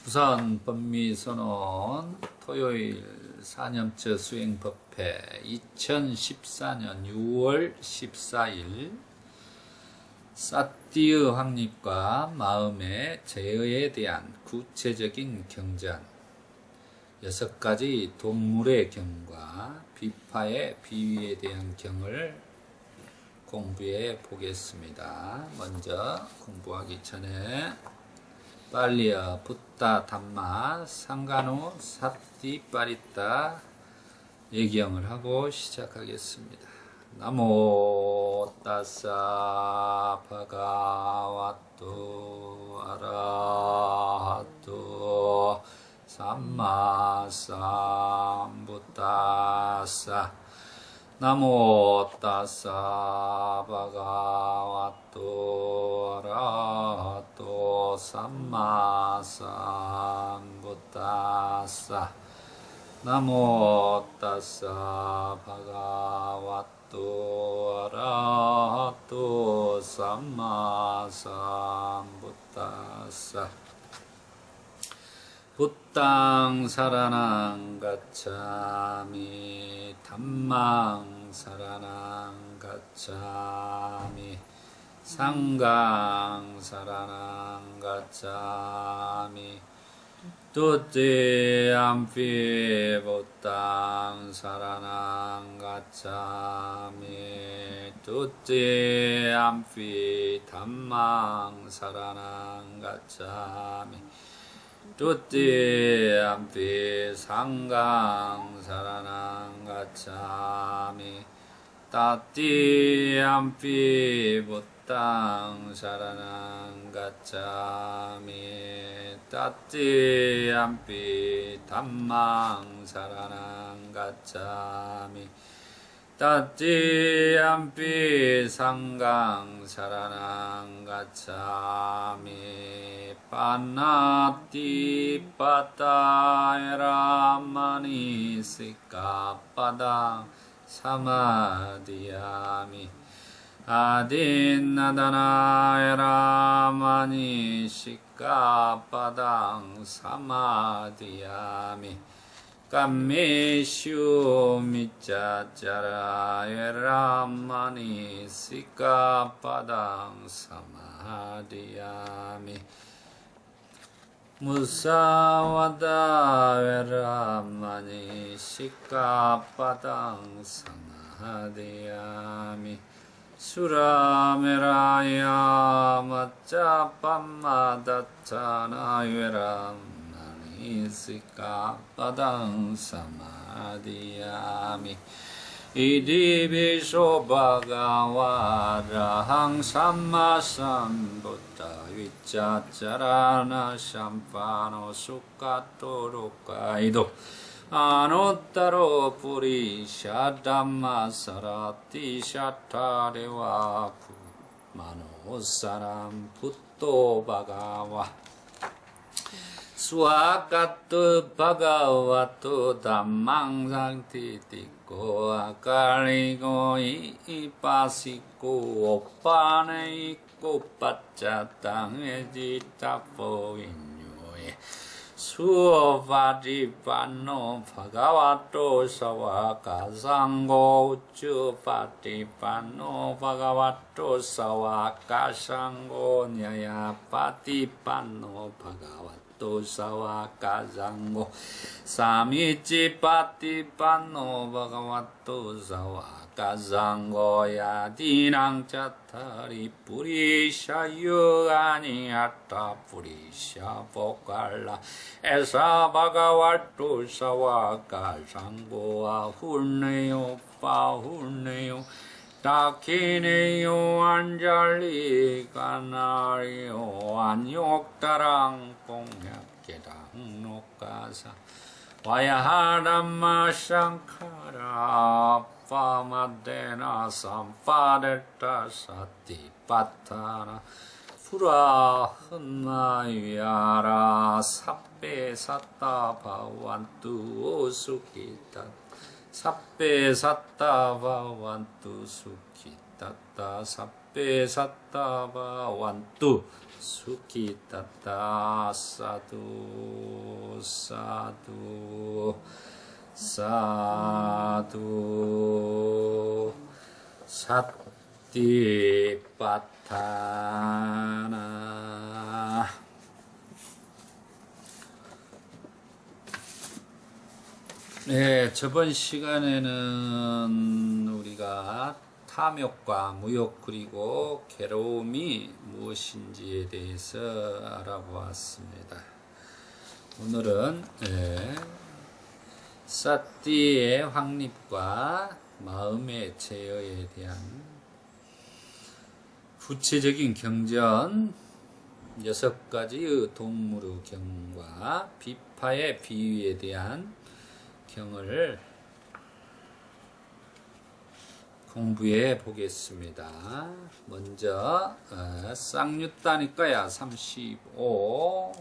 우선 법미선언 토요일 4년째 수행법회 2014년 6월 14일 사띠의 확립과 마음의 제어에 대한 구체적인 경전 6가지 동물의 경과 비파의 비위에 대한 경을 공부해 보겠습니다. 먼저 공부하기 전에 빨리어 붓다 담마 상간호 사띠 빠리따 예경을 하고 시작하겠습니다. 나모 따사 바가와토 아라하토 삼마 삼부타사 나모 따사 바가와토 아라하토 삼마 삼부타사 나모 따사 바가와토 아라하토 삼마 삼부타사 부땅 사라낭 가차미 담망 사라낭 가차미 상강 사라낭 가차미 뚜띠 암피 부땅 사라낭 가차미 뚜띠 암피 담망 사라낭 가차미 뚜띠 암피 상강 사라낭 가차미 따띠 암피 부땅 사라낭 가차미 따띠 암피 담망 사라낭 가차미 따띠 암피 상강 사라낭 가차미 빠나띠 빠따에라마니 시카빠당 사마디야미 아딘나다나에라마니 시카빠당 사마디야미 감미슈 미짜짜라 에라마니 시카빠당 사마디야미 무사와다 에라마니 시카빠당 사마디야미 수라메라야 마짜빰마다차나 에라마니 시카빠당 사마디야미 이디비소 바가와라항 삼마삼부타 위짜짜라나 샴파노 수카토로카이도 아노타로 purisha dhamma sarati shattarewa manosaram putto bhagava swakattu bhagavato dhammang sanktitikko akaliko ipasiko oppaneikko paccatang ejitapo inyoe 수어파티판노 바가와토 사와카상고 우쭈파티판노 바가와토 사와카상고 냐야파티판노 바가와토 사와카상고 사미치파티판노 바가와토 사와카상고 야디낭 차타리 뿌리샤 유아니 아타 뿌리샤 보칼라 에사 바가와토 사와카 상고아 훌네요 파훌네요 타키네요 안잘리 까나리요 안욕다랑 공약계당 녹가사 와야하담마 샹카라 파마데나 삼파데타 사티파타나 푸라 흩나위아라 삽베 사따 바완투 오수키타 삽베 사따 바완투 수키타따 삽 삽배 사타바 완뚜 수키타타 사두 사두 사두 사띠빠타나. 네, 저번 시간에는 우리가 탐욕과 무욕 그리고 괴로움이 무엇인지에 대해서 알아보았습니다. 오늘은 사띠의 확립과 마음의 제어에 대한 구체적인 경전 6가지의 동물의 경과 비파의 비유에 대한 경을 공부해 보겠습니다. 먼저 쌍유따니까야 35,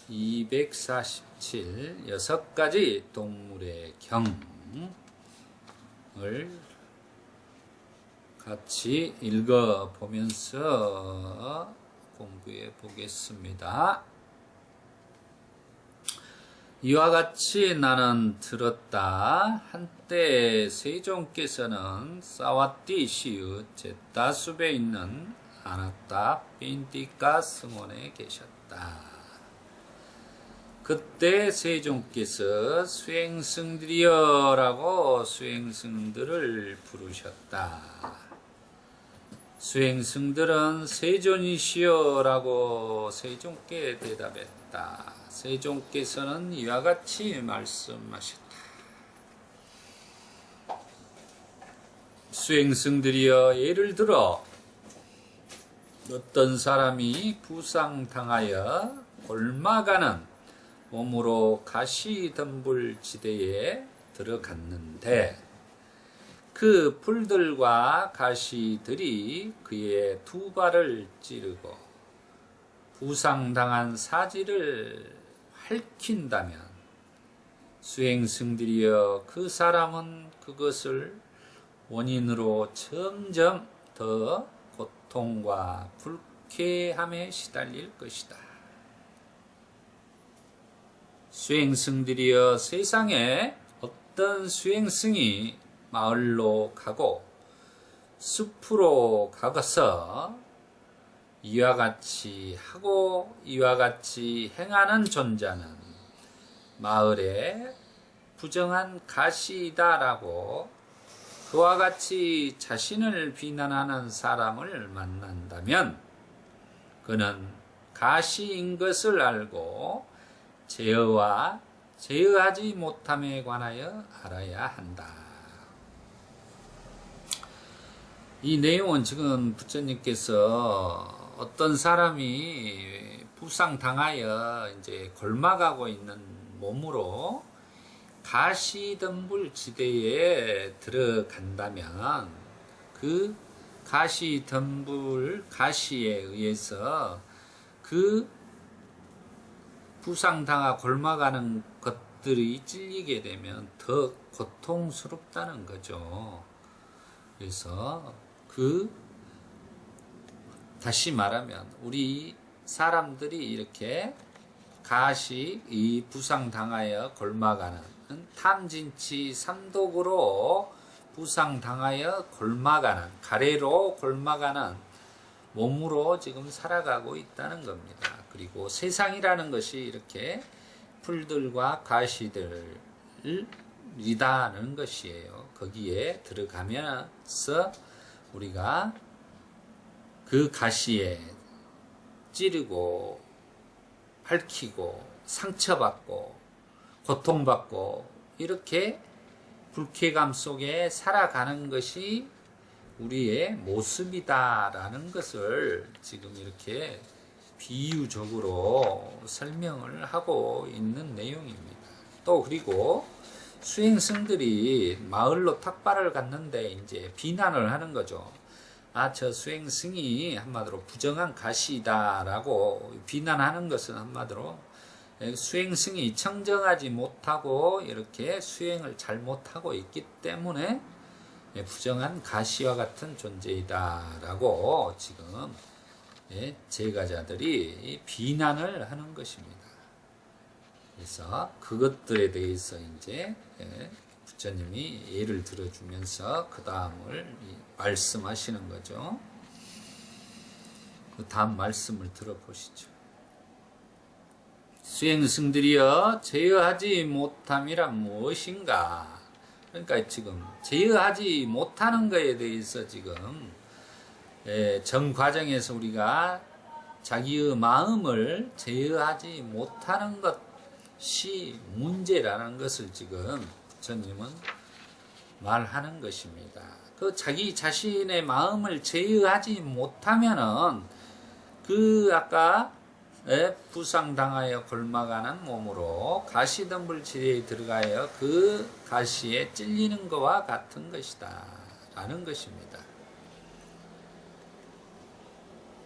247 6가지 동물의 경을 같이 읽어 보면서 공부해 보겠습니다. 이와 같이 나는 들었다. 한때 세종께서는 사와띠 시의 제따숲에 있는 아나타 핀티카 승원에 계셨다. 그때 세종께서 수행승들이여라고 수행승들을 부르셨다. 수행승들은 세존이시여라고 세종께 대답했다. 세종께서는 이와 같이 말씀하셨다. 수행승들이여, 예를 들어 어떤 사람이 부상당하여 곪아가는 몸으로 가시덤불지대에 들어갔는데 그 풀들과 가시들이 그의 두 발을 찌르고 부상당한 사지를 핥힌다면 수행승들이여, 그 사람은 그것을 원인으로 점점 더 고통과 불쾌함에 시달릴 것이다. 수행승들이여, 세상에 어떤 수행승이 마을로 가고 숲으로 가서 이와 같이 하고 이와 같이 행하는 존재는 마을에 부정한 가시이다라고 그와 같이 자신을 비난하는 사람을 만난다면 그는 가시인 것을 알고 제어와 제어하지 못함에 관하여 알아야 한다. 이 내용은 지금 부처님께서 어떤 사람이 부상당하여 이제 곪아가고 있는 몸으로 가시덤불 지대에 들어간다면 그 가시덤불 가시에 의해서 그 부상당하 곪아가는 것들이 찔리게 되면 더 고통스럽다는 거죠. 그래서 다시 말하면 우리 사람들이 이렇게 이 부상당하여 곪아가는 탐진치 삼독으로 부상당하여 곪아가는 가래로 곪아가는 몸으로 지금 살아가고 있다는 겁니다. 그리고 세상이라는 것이 이렇게 풀들과 가시들이라는 것이에요. 거기에 들어가면서 우리가 그 가시에 찌르고 핥히고 상처받고 고통받고 이렇게 불쾌감 속에 살아가는 것이 우리의 모습이다라는 것을 지금 이렇게 비유적으로 설명을 하고 있는 내용입니다. 또 그리고 수행승들이 마을로 탁발을 갔는데 이제 비난을 하는 거죠. 저 수행승이 한마디로 부정한 가시다라고 비난하는 것은 한마디로 수행승이 청정하지 못하고 이렇게 수행을 잘못하고 있기 때문에 부정한 가시와 같은 존재이다라고 지금 제가자들이 비난을 하는 것입니다. 그래서 그것들에 대해서 이제 부처님이 예를 들어주면서 그 다음을 말씀하시는 거죠. 그 다음 말씀을 들어보시죠. 수행승들이여 제어하지 못함이란 무엇인가? 그러니까 지금 제어하지 못하는 것에 대해서 지금 전 과정에서 우리가 자기의 마음을 제어하지 못하는 것이 문제라는 것을 지금 부처님은 말하는 것입니다. 그 자기 자신의 마음을 제어하지 못하면은 그 아까 부상당하여 골마가는 몸으로 가시덤불지대에 들어가여 그 가시에 찔리는 것과 같은 것이다 라는 것입니다.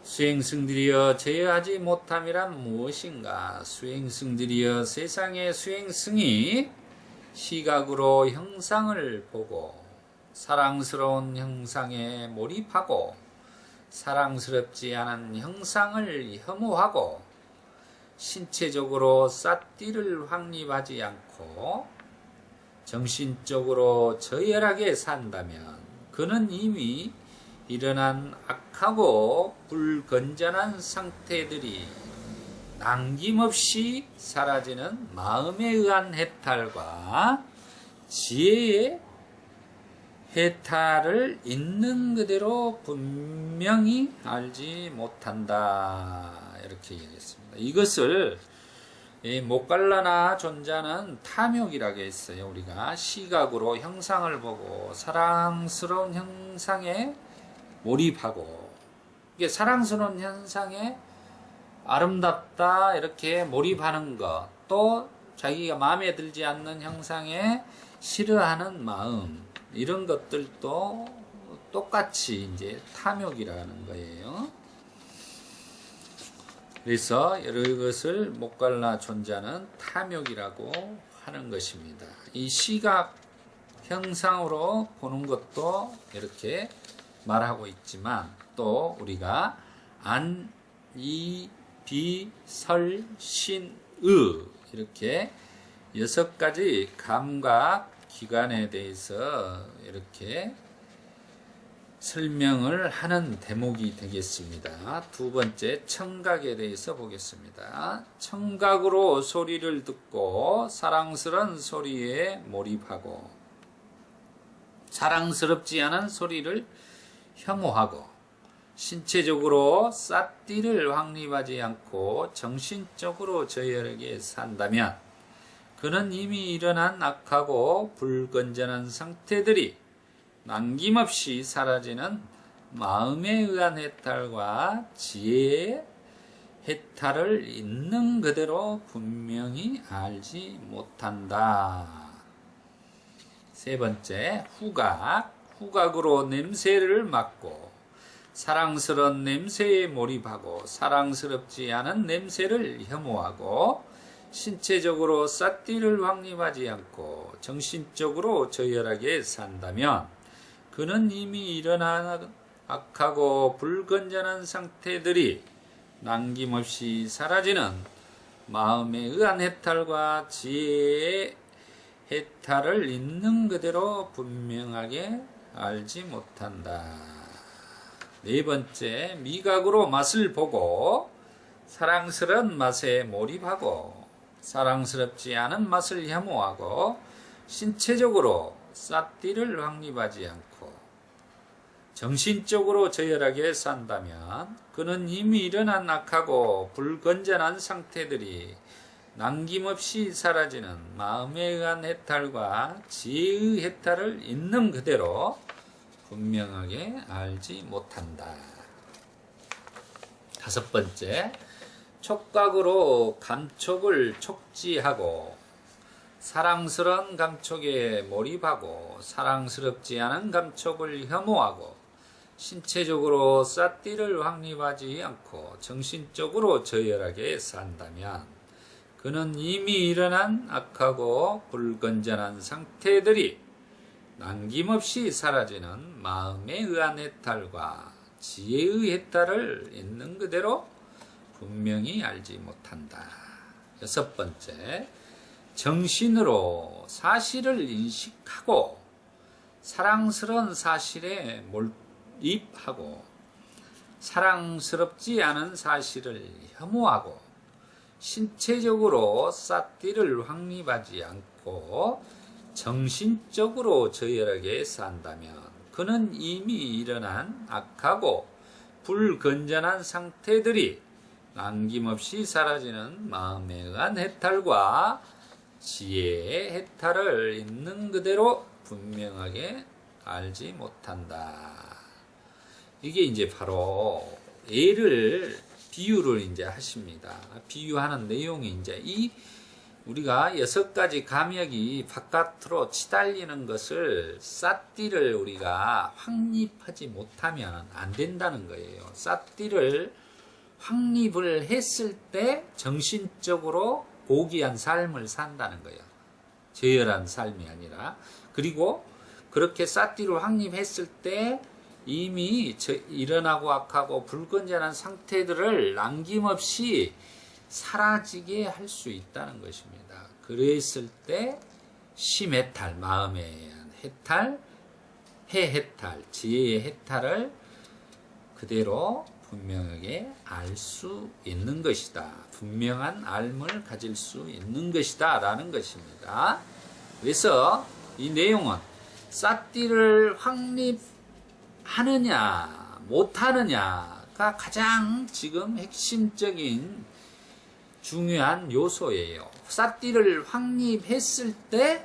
수행승들이여 제어하지 못함이란 무엇인가? 수행승들이여 세상의 수행승이 시각으로 형상을 보고 사랑스러운 형상에 몰입하고 사랑스럽지 않은 형상을 혐오하고 신체적으로 삿띠를 확립하지 않고 정신적으로 저열하게 산다면 그는 이미 일어난 악하고 불건전한 상태들이 남김없이 사라지는 마음에 의한 해탈과 지혜의 해탈을 있는 그대로 분명히 알지 못한다. 이렇게 얘기했습니다. 이것을 모갈라나 존자는 탐욕이라고 했어요. 우리가 시각으로 형상을 보고 사랑스러운 형상에 몰입하고 이게 사랑스러운 현상에 아름답다 이렇게 몰입하는 것, 또 자기가 마음에 들지 않는 형상에 싫어하는 마음, 이런 것들도 똑같이 이제 탐욕이라는 거예요. 그래서 이것을 모갈라 존자는 탐욕이라고 하는 것입니다. 이 시각 형상으로 보는 것도 이렇게 말하고 있지만 또 우리가 안, 이, 비, 설, 신, 의 이렇게 6가지 감각 기관에 대해서 이렇게 설명을 하는 대목이 되겠습니다. 두 번째 청각에 대해서 보겠습니다. 청각으로 소리를 듣고 사랑스러운 소리에 몰입하고 사랑스럽지 않은 소리를 혐오하고 신체적으로 삿띠를 확립하지 않고 정신적으로 저열하게 산다면 그는 이미 일어난 악하고 불건전한 상태들이 남김없이 사라지는 마음에 의한 해탈과 지혜의 해탈을 있는 그대로 분명히 알지 못한다. 세 번째, 후각. 후각으로 냄새를 맡고 사랑스러운 냄새에 몰입하고 사랑스럽지 않은 냄새를 혐오하고 신체적으로 삿띠를 확립하지 않고 정신적으로 저열하게 산다면 그는 이미 일어난 악하고 불건전한 상태들이 남김없이 사라지는 마음에 의한 해탈과 지혜의 해탈을 있는 그대로 분명하게 알지 못한다. 네 번째, 미각으로 맛을 보고 사랑스러운 맛에 몰입하고 사랑스럽지 않은 맛을 혐오하고 신체적으로 삿띠를 확립하지 않고 정신적으로 저열하게 산다면 그는 이미 일어난 악하고 불건전한 상태들이 남김없이 사라지는 마음에 의한 해탈과 지혜의 해탈을 있는 그대로 분명하게 알지 못한다. 다섯 번째, 촉각으로 감촉을 촉지하고 사랑스러운 감촉에 몰입하고 사랑스럽지 않은 감촉을 혐오하고 신체적으로 삿띠를 확립하지 않고 정신적으로 저열하게 산다면 그는 이미 일어난 악하고 불건전한 상태들이 남김없이 사라지는 마음에 의한 해탈과 지혜의 해탈을 있는 그대로 분명히 알지 못한다. 여섯 번째, 정신으로 사실을 인식하고 사랑스러운 사실에 몰입하고 사랑스럽지 않은 사실을 혐오하고 신체적으로 삿띠를 확립하지 않고 정신적으로 저열하게 산다면 그는 이미 일어난 악하고 불건전한 상태들이 남김없이 사라지는 마음에 의한 해탈과 지혜의 해탈을 있는 그대로 분명하게 알지 못한다. 이게 이제 바로 비유를 이제 하십니다. 비유하는 내용이 이제 우리가 6가지 감역이 바깥으로 치달리는 것을 삿띠를 우리가 확립하지 못하면 안 된다는 거예요. 삿띠를 확립을 했을 때 정신적으로 고귀한 삶을 산다는 거예요. 저열한 삶이 아니라. 그리고 그렇게 삿띠를 확립했을 때 이미 일어나고 악하고 불건전한 상태들을 남김없이 사라지게 할 수 있다는 것입니다. 그랬을 때 심해탈, 마음에 의한 해탈, 해해탈, 지혜의 해탈을 그대로 분명하게 알 수 있는 것이다. 분명한 알을 가질 수 있는 것이다 라는 것입니다. 그래서 이 내용은 삿띠를 확립하느냐 못하느냐가 가장 지금 핵심적인 중요한 요소예요. 삿띠를 확립했을 때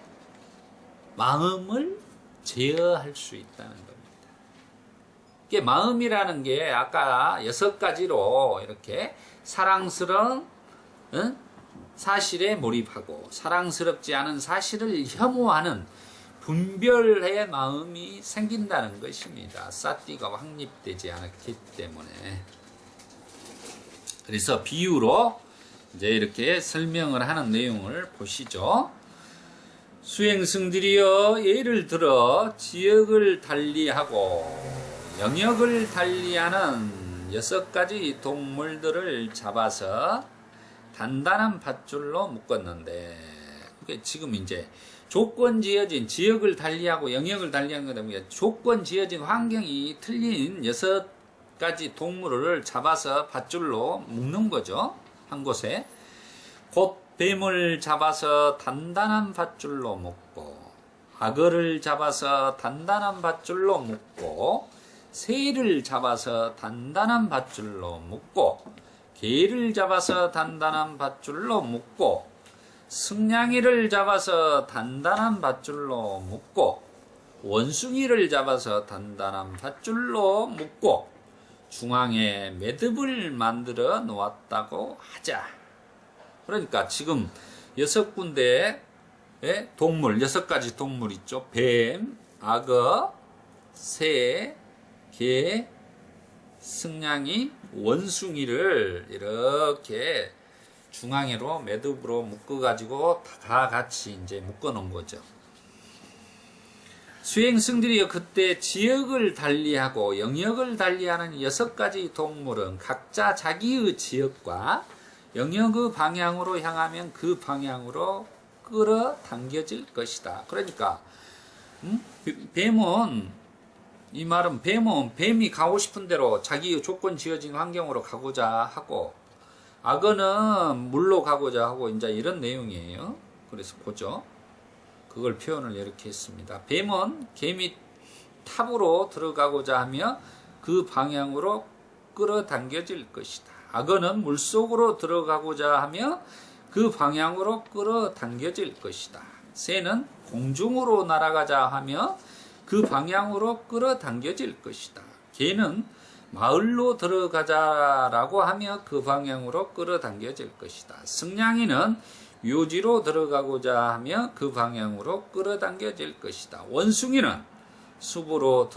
마음을 제어할 수 있다는 겁니다. 이게 마음이라는 게 아까 6가지로 이렇게 사랑스러운 사실에 몰입하고 사랑스럽지 않은 사실을 혐오하는 분별의 마음이 생긴다는 것입니다. 삿띠가 확립되지 않았기 때문에. 그래서 비유로 이제 이렇게 설명을 하는 내용을 보시죠. 수행승들이여, 예를 들어 지역을 달리하고 영역을 달리하는 6가지 동물들을 잡아서 단단한 밧줄로 묶었는데, 지금 이제 조건 지어진 지역을 달리하고 영역을 달리하는 거다 보니까 조건 지어진 환경이 틀린 6가지 동물을 잡아서 밧줄로 묶는 거죠. 한 곳에. 곧 뱀을 잡아서 단단한 밧줄로 묶고, 악어를 잡아서 단단한 밧줄로 묶고, 새를 잡아서 단단한 밧줄로 묶고, 개를 잡아서 단단한 밧줄로 묶고, 승냥이를 잡아서 단단한 밧줄로 묶고, 원숭이를 잡아서 단단한 밧줄로 묶고, 중앙에 매듭을 만들어 놓았다고 하자. 그러니까 지금 6군데의 동물, 6가지 동물 있죠. 뱀, 악어, 새, 개, 승냥이, 원숭이를 이렇게 중앙으로 매듭으로 묶어가지고 다 같이 이제 묶어 놓은 거죠. 수행승들이 그때 지역을 달리하고 영역을 달리하는 6가지 동물은 각자 자기의 지역과 영역의 방향으로 향하면 그 방향으로 끌어당겨질 것이다. 그러니까 뱀은, 이 말은 뱀이 가고 싶은 대로 자기의 조건 지어진 환경으로 가고자 하고, 악어는 물로 가고자 하고, 이제 이런 내용이에요. 그래서 보죠. 그걸 표현을 이렇게 했습니다. 뱀은 개미 탑으로 들어가고자 하며 그 방향으로 끌어당겨질 것이다. 악어는 물속으로 들어가고자 하며 그 방향으로 끌어당겨질 것이다. 새는 공중으로 날아가자 하며 그 방향으로 끌어당겨질 것이다. 개는 마을로 들어가자라고 하며 그 방향으로 끌어당겨질 것이다. 승냥이는 묘지로 들어가고자 하며 그 방향으로 끌어당겨질 것이다. 원숭이는 숲으로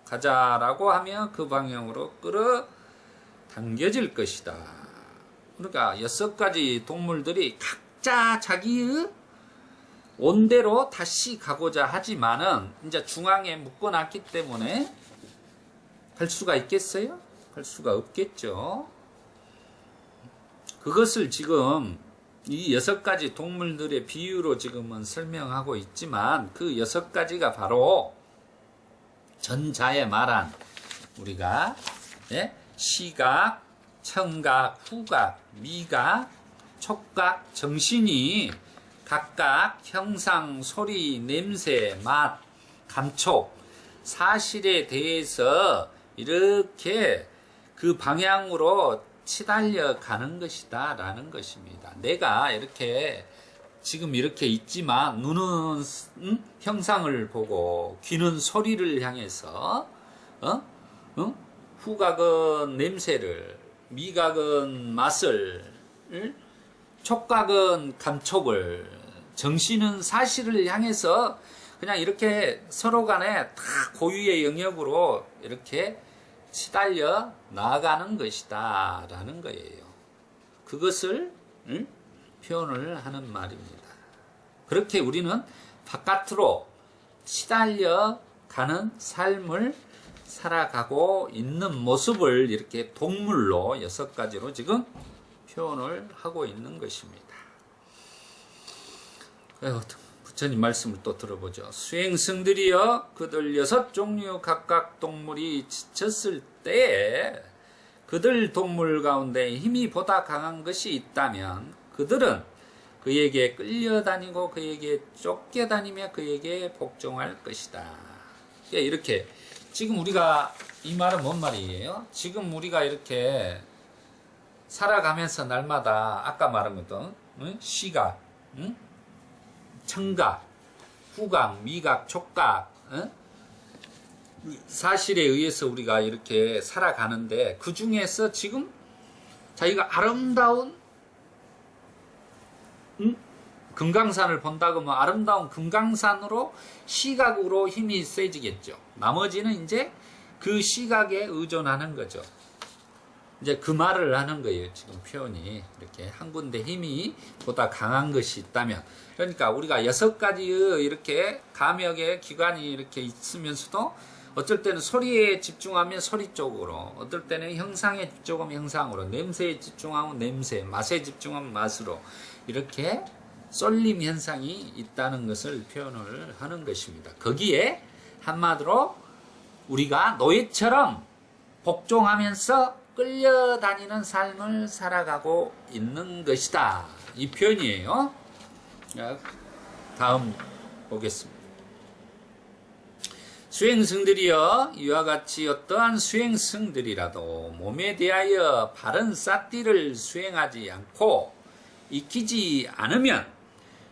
가자라고 하며 그 방향으로 끌어당겨질 것이다. 그러니까 6가지 동물들이 각자 자기의 온대로 다시 가고자 하지만은 이제 중앙에 묶어놨기 때문에 갈 수가 있겠어요? 갈 수가 없겠죠. 그것을 지금 이 6가지 동물들의 비유로 지금은 설명하고 있지만 그 6가지가 바로 전자에 말한 우리가 시각, 청각, 후각, 미각, 촉각, 정신이 각각 형상, 소리, 냄새, 맛, 감촉, 사실에 대해서 이렇게 그 방향으로 치달려 가는 것이다 라는 것입니다. 내가 이렇게 지금 이렇게 있지만 눈은 형상을 보고 귀는 소리를 향해서 후각은 냄새를, 미각은 맛을, 촉각은 감촉을, 정신은 사실을 향해서 그냥 이렇게 서로 간에 다 고유의 영역으로 이렇게 치달려 나아가는 것이다 라는 거예요. 그것을 표현을 하는 말입니다. 그렇게 우리는 바깥으로 치달려 가는 삶을 살아가고 있는 모습을 이렇게 동물로 6가지로 지금 표현을 하고 있는 것입니다. 부처님 말씀을 또 들어보죠. 수행승들이여 그들 6종류 각각 동물이 지쳤을 때에 그들 동물 가운데 힘이 보다 강한 것이 있다면 그들은 그에게 끌려다니고 그에게 쫓겨다니며 그에게 복종할 것이다. 이렇게 지금 우리가 이 말은 뭔 말이에요? 지금 우리가 이렇게 살아가면서 날마다 아까 말한 것도 시각, 청각, 후각, 미각, 촉각, 사실에 의해서 우리가 이렇게 살아가는데 그 중에서 지금 자기가 아름다운 금강산을 본다고 하면 아름다운 금강산으로 시각으로 힘이 세지겠죠. 나머지는 이제 그 시각에 의존하는 거죠. 이제 그 말을 하는 거예요. 지금 표현이 이렇게 한 군데 힘이 보다 강한 것이 있다면, 그러니까 우리가 6가지의 이렇게 감역의 기관이 이렇게 있으면서도 어떨 때는 소리에 집중하면 소리 쪽으로, 어떨 때는 형상에 집중하면 형상으로, 냄새에 집중하면 냄새, 맛에 집중하면 맛으로 이렇게 쏠림 현상이 있다는 것을 표현을 하는 것입니다. 거기에 한마디로 우리가 노예처럼 복종하면서 끌려다니는 삶을 살아가고 있는 것이다. 이 표현이에요. 다음 보겠습니다. 수행승들이여 이와 같이 어떠한 수행승들이라도 몸에 대하여 바른 삿띠를 수행하지 않고 익히지 않으면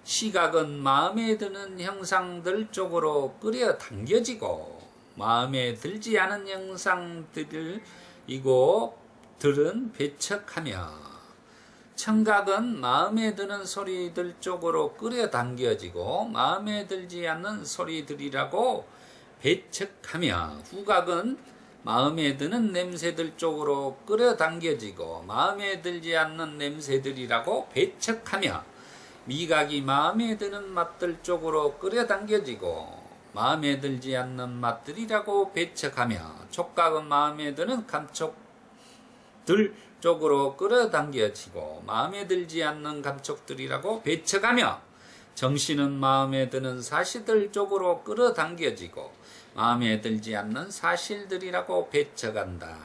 시각은 마음에 드는 형상들 쪽으로 끌어당겨지고 마음에 들지 않은 형상들을 들은 배척하며 청각은 마음에 드는 소리들 쪽으로 끌어당겨지고 마음에 들지 않는 소리들이라고 배척하며 후각은 마음에 드는 냄새들 쪽으로 끌어당겨지고 마음에 들지 않는 냄새들이라고 배척하며 미각이 마음에 드는 맛들 쪽으로 끌어당겨지고 마음에 들지 않는 맛들이라고 배척하며 촉각은 마음에 드는 감촉들 쪽으로 끌어당겨지고 마음에 들지 않는 감촉들이라고 배척하며 정신은 마음에 드는 사실들 쪽으로 끌어당겨지고 마음에 들지 않는 사실들이라고 배척한다.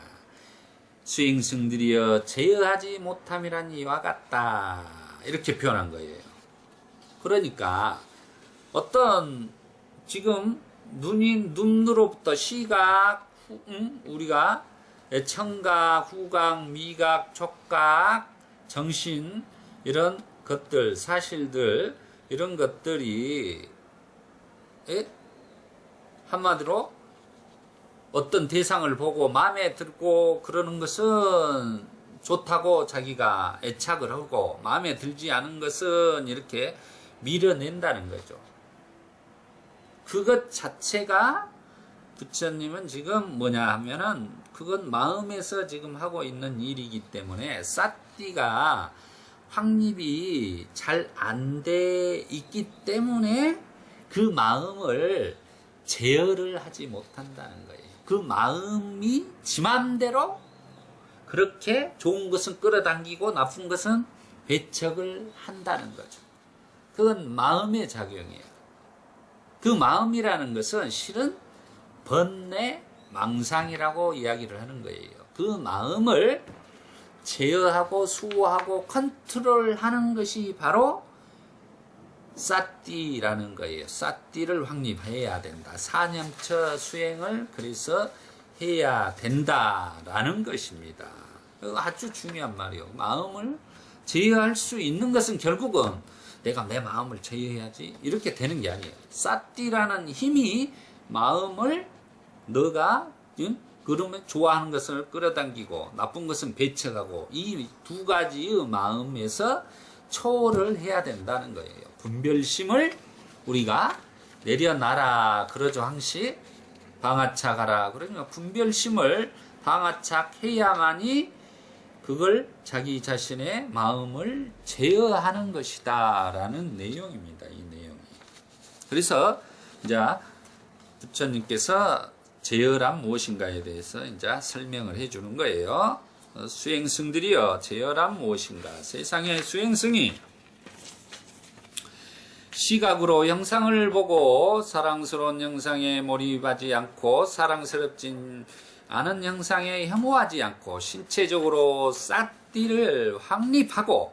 수행승들이여 제어하지 못함이란 이와 같다. 이렇게 표현한 거예요. 그러니까 어떤 지금 눈으로부터 시각, 우리가 청각, 후각, 미각, 촉각, 정신 이런 것들, 사실들 이런 것들이 한마디로 어떤 대상을 보고 마음에 들고 그러는 것은 좋다고 자기가 애착을 하고 마음에 들지 않은 것은 이렇게 밀어낸다는 거죠. 그것 자체가 부처님은 지금 뭐냐 하면은 그건 마음에서 지금 하고 있는 일이기 때문에 삿띠가 확립이 잘 안 돼 있기 때문에 그 마음을 제어를 하지 못한다는 거예요. 그 마음이 지 맘대로 그렇게 좋은 것은 끌어당기고 나쁜 것은 배척을 한다는 거죠. 그건 마음의 작용이에요. 그 마음이라는 것은 실은 번뇌, 망상이라고 이야기를 하는 거예요. 그 마음을 제어하고 수호하고 컨트롤하는 것이 바로 사띠라는 거예요. 사띠를 확립해야 된다. 사념처 수행을 그래서 해야 된다라는 것입니다. 아주 중요한 말이에요. 마음을 제어할 수 있는 것은 결국은 내가 내 마음을 제어해야지 이렇게 되는 게 아니에요. 사띠라는 힘이 마음을 너가 그러면 좋아하는 것을 끌어당기고 나쁜 것은 배척하고 이 두 가지의 마음에서 초월을 해야 된다는 거예요. 분별심을 우리가 내려놔라 그러죠. 항시 방아착하라 그러니까 분별심을 방아착해야만이 그걸 자기 자신의 마음을 제어하는 것이다 라는 내용입니다. 이 내용이. 그래서 이제 부처님께서 제어란 무엇인가에 대해서 이제 설명을 해주는 거예요. 수행승들이여 제어란 무엇인가. 세상의 수행승이 시각으로 형상을 보고 사랑스러운 형상에 몰입하지 않고 사랑스럽진 않은 형상에 혐오하지 않고 신체적으로 사띠를 확립하고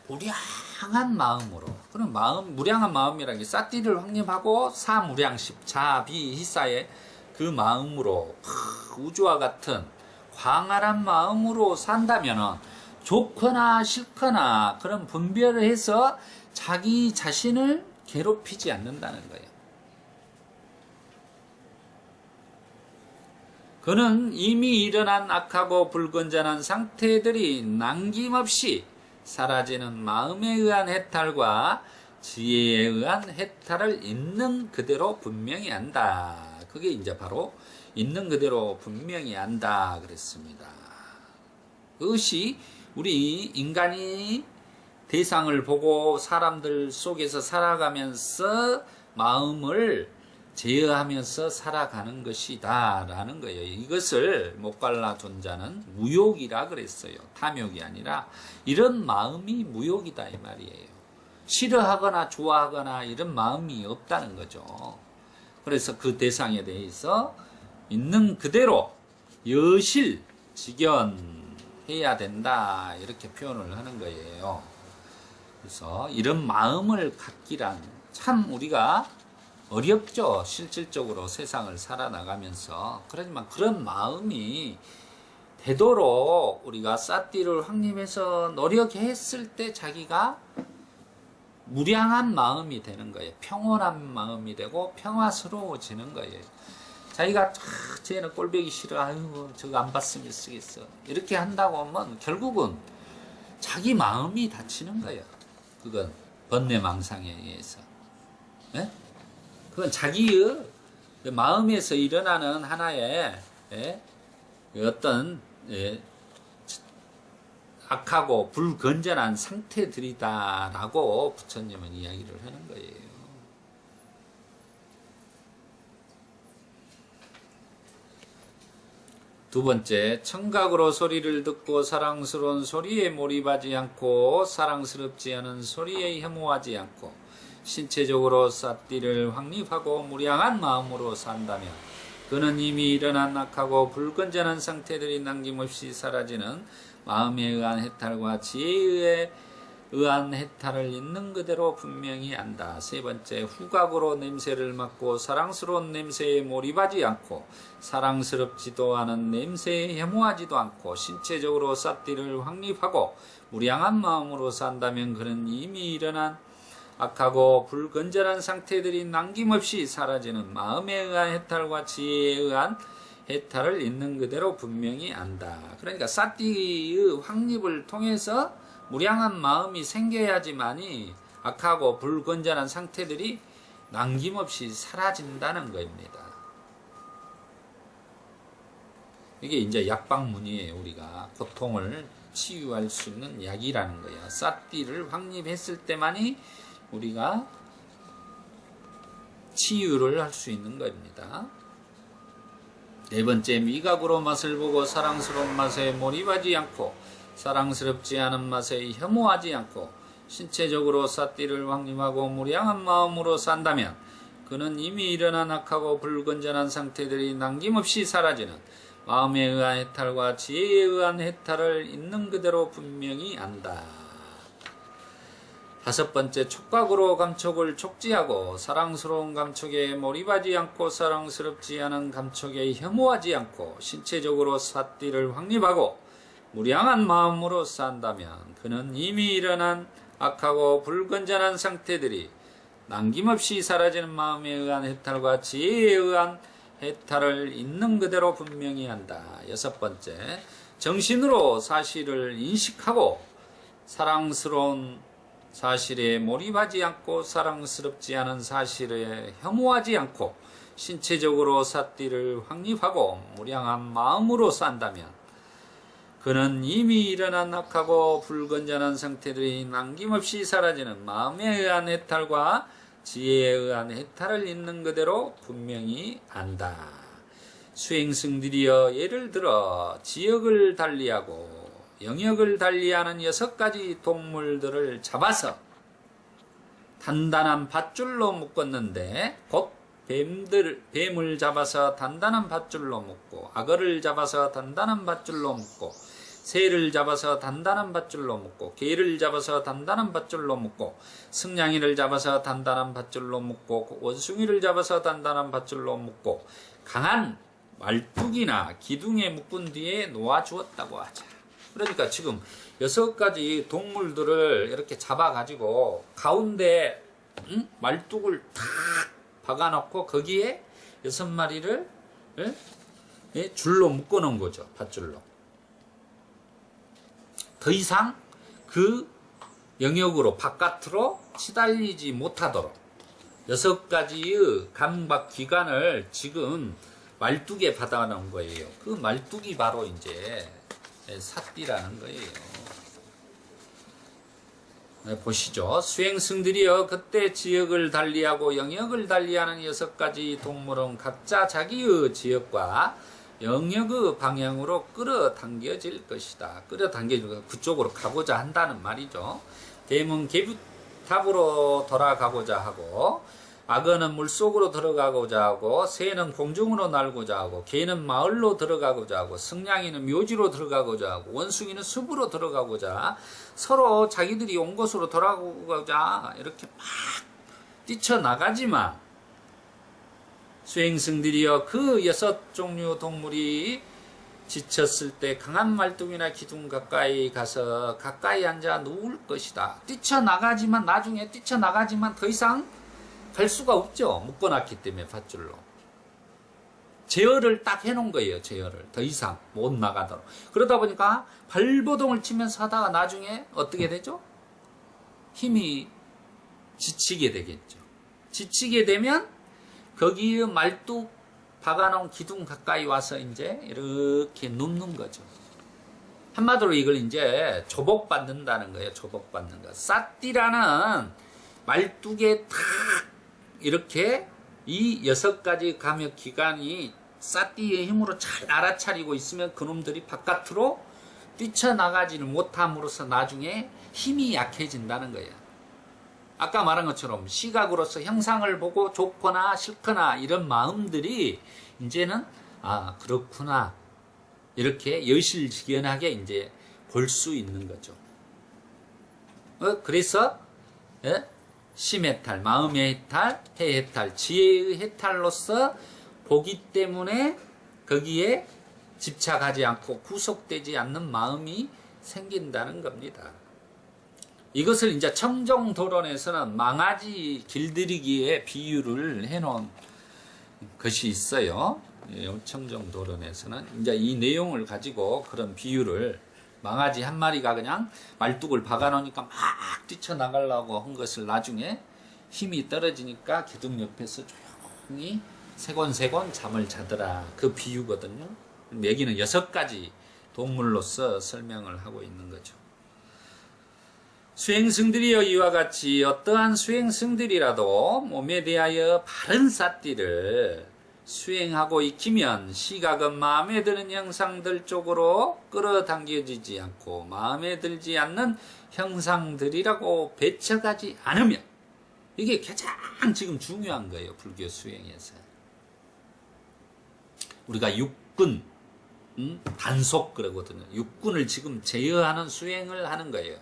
무량한 마음으로 그런 마음 무량한 마음이라는 게 사띠를 확립하고 사무량십 자비희사의 그 마음으로 우주와 같은 광활한 마음으로 산다면은 좋거나 싫거나 그런 분별을 해서 자기 자신을 괴롭히지 않는다는 거예요. 그는 이미 일어난 악하고 불건전한 상태들이 남김없이 사라지는 마음에 의한 해탈과 지혜에 의한 해탈을 있는 그대로 분명히 안다. 그게 이제 바로 있는 그대로 분명히 안다 그랬습니다. 그것이 우리 인간이 대상을 보고 사람들 속에서 살아가면서 마음을 제어하면서 살아가는 것이다 라는 거예요. 이것을 목갈라 존자는 무욕이라 그랬어요. 탐욕이 아니라 이런 마음이 무욕이다 이 말이에요. 싫어하거나 좋아하거나 이런 마음이 없다는 거죠. 그래서 그 대상에 대해서 있는 그대로 여실 직연해야 된다 이렇게 표현을 하는 거예요. 그래서 이런 마음을 갖기란 참 우리가 어렵죠. 실질적으로 세상을 살아나가면서. 그렇지만 그런 마음이 되도록 우리가 사띠를 확립해서 노력했을 때 자기가 무량한 마음이 되는 거예요. 평온한 마음이 되고 평화스러워지는 거예요. 자기가 쟤는 꼴보기 싫어. 아유 저거 안 봤으면 쓰겠어. 이렇게 한다고 하면 결국은 자기 마음이 다치는 거예요. 그건 번뇌망상에 의해서. 네? 그건 자기의 마음에서 일어나는 하나의 어떤 악하고 불건전한 상태들이다라고 부처님은 이야기를 하는 거예요. 두 번째, 청각으로 소리를 듣고 사랑스러운 소리에 몰입하지 않고 사랑스럽지 않은 소리에 혐오하지 않고 신체적으로 사띠를 확립하고 무량한 마음으로 산다면 그는 이미 일어난 악하고 불건전한 상태들이 남김없이 사라지는 마음에 의한 해탈과 지혜에 의한 해탈을 있는 그대로 분명히 안다. 세 번째, 후각으로 냄새를 맡고 사랑스러운 냄새에 몰입하지 않고 사랑스럽지도 않은 냄새에 혐오하지도 않고 신체적으로 사띠를 확립하고 무량한 마음으로 산다면 그는 이미 일어난 악하고 불건전한 상태들이 남김없이 사라지는 마음에 의한 해탈과 지혜에 의한 해탈을 있는 그대로 분명히 안다. 그러니까 사띠의 확립을 통해서 무량한 마음이 생겨야지만이 악하고 불건전한 상태들이 남김없이 사라진다는 것입니다. 이게 이제 약방문이에요. 우리가 고통을 치유할 수 있는 약이라는 거야. 삿띠를 확립했을 때만이 우리가 치유를 할 수 있는 겁니다. 네 번째, 미각으로 맛을 보고 사랑스러운 맛에 몰입하지 않고 사랑스럽지 않은 맛에 혐오하지 않고 신체적으로 삿띠를 확립하고 무량한 마음으로 산다면 그는 이미 일어난 악하고 불건전한 상태들이 남김없이 사라지는 마음에 의한 해탈과 지혜에 의한 해탈을 있는 그대로 분명히 안다. 다섯 번째, 촉각으로 감촉을 촉지하고 사랑스러운 감촉에 몰입하지 않고 사랑스럽지 않은 감촉에 혐오하지 않고 신체적으로 삿띠를 확립하고 무량한 마음으로 산다면 그는 이미 일어난 악하고 불건전한 상태들이 남김없이 사라지는 마음에 의한 해탈과 지혜에 의한 해탈을 있는 그대로 분명히 한다. 여섯 번째, 정신으로 사실을 인식하고 사랑스러운 사실에 몰입하지 않고 사랑스럽지 않은 사실에 혐오하지 않고 신체적으로 삿띠를 확립하고 무량한 마음으로 산다면 그는 이미 일어난 악하고 불건전한 상태들이 남김없이 사라지는 마음에 의한 해탈과 지혜에 의한 해탈을 있는 그대로 분명히 안다. 수행승들이여, 예를 들어 지역을 달리하고 영역을 달리하는 6가지 동물들을 잡아서 단단한 밧줄로 묶었는데 곧 뱀을 잡아서 단단한 밧줄로 묶고 악어를 잡아서 단단한 밧줄로 묶고 새를 잡아서 단단한 밧줄로 묶고 개를 잡아서 단단한 밧줄로 묶고 승냥이를 잡아서 단단한 밧줄로 묶고 원숭이를 잡아서 단단한 밧줄로 묶고 강한 말뚝이나 기둥에 묶은 뒤에 놓아주었다고 하자. 그러니까 지금 6가지 동물들을 이렇게 잡아가지고 가운데 말뚝을 탁 박아놓고 거기에 6마리를 줄로 묶어놓은 거죠. 밧줄로. 더 이상 그 영역으로 바깥으로 치달리지 못하도록 6가지의 감각 기관을 지금 말뚝에 받아놓은 거예요. 그 말뚝이 바로 이제 삿띠라는 거예요. 네, 보시죠. 수행승들이여, 그때 지역을 달리하고 영역을 달리하는 6가지 동물은 각자 자기의 지역과 영역의 방향으로 끌어당겨질 것이다. 끌어당겨질 그쪽으로 가고자 한다는 말이죠. 뱀은 계부탑으로 돌아가고자 하고 악어는 물속으로 들어가고자 하고 새는 공중으로 날고자 하고 개는 마을로 들어가고자 하고 승냥이는 묘지로 들어가고자 하고 원숭이는 숲으로 들어가고자 서로 자기들이 온 곳으로 돌아가고자 이렇게 막 뛰쳐나가지만 수행승들이여, 그 6종류 동물이 지쳤을 때 강한 말뚝이나 기둥 가까이 가서 가까이 앉아 누울 것이다. 뛰쳐나가지만 나중에 뛰쳐나가지만 더 이상 갈 수가 없죠. 묶어놨기 때문에 밧줄로. 제어를 딱 해놓은 거예요. 제어를. 더 이상 못 나가도록. 그러다 보니까 발버둥을 치면서 하다가 나중에 어떻게 되죠? 힘이 지치게 되겠죠. 지치게 되면 거기에 말뚝 박아놓은 기둥 가까이 와서 이제 이렇게 눕는 거죠. 한마디로 이걸 이제 조복받는다는 거예요. 조복받는 거. 삿띠라는 말뚝에 탁 이렇게 이 6가지 감역 기관이 삿띠의 힘으로 잘 알아차리고 있으면 그놈들이 바깥으로 뛰쳐나가지를 못함으로써 나중에 힘이 약해진다는 거예요. 아까 말한 것처럼 시각으로서 형상을 보고 좋거나 싫거나 이런 마음들이 이제는 아 그렇구나 이렇게 여실직연하게 이제 볼 수 있는 거죠. 그래서 심해탈, 마음의 해탈, 해해탈, 지혜의 해탈로서 보기 때문에 거기에 집착하지 않고 구속되지 않는 마음이 생긴다는 겁니다. 이것을 이제 청정도론에서는 망아지 길들이기에 비유를 해놓은 것이 있어요. 청정도론에서는 이제 이 내용을 가지고 그런 비유를 망아지 한 마리가 그냥 말뚝을 박아놓으니까 막 뛰쳐나가려고 한 것을 나중에 힘이 떨어지니까 기둥 옆에서 조용히 세곤세곤 잠을 자더라. 그 비유거든요. 여기는 6가지 동물로서 설명을 하고 있는 거죠. 수행승들이여 이와 같이 어떠한 수행승들이라도 몸에 대하여 바른 삿띠를 수행하고 익히면 시각은 마음에 드는 형상들 쪽으로 끌어당겨지지 않고 마음에 들지 않는 형상들이라고 배척하지 않으면, 이게 가장 지금 중요한 거예요. 불교 수행에서 우리가 육군 단속 그러거든요. 육군을 지금 제어하는 수행을 하는 거예요.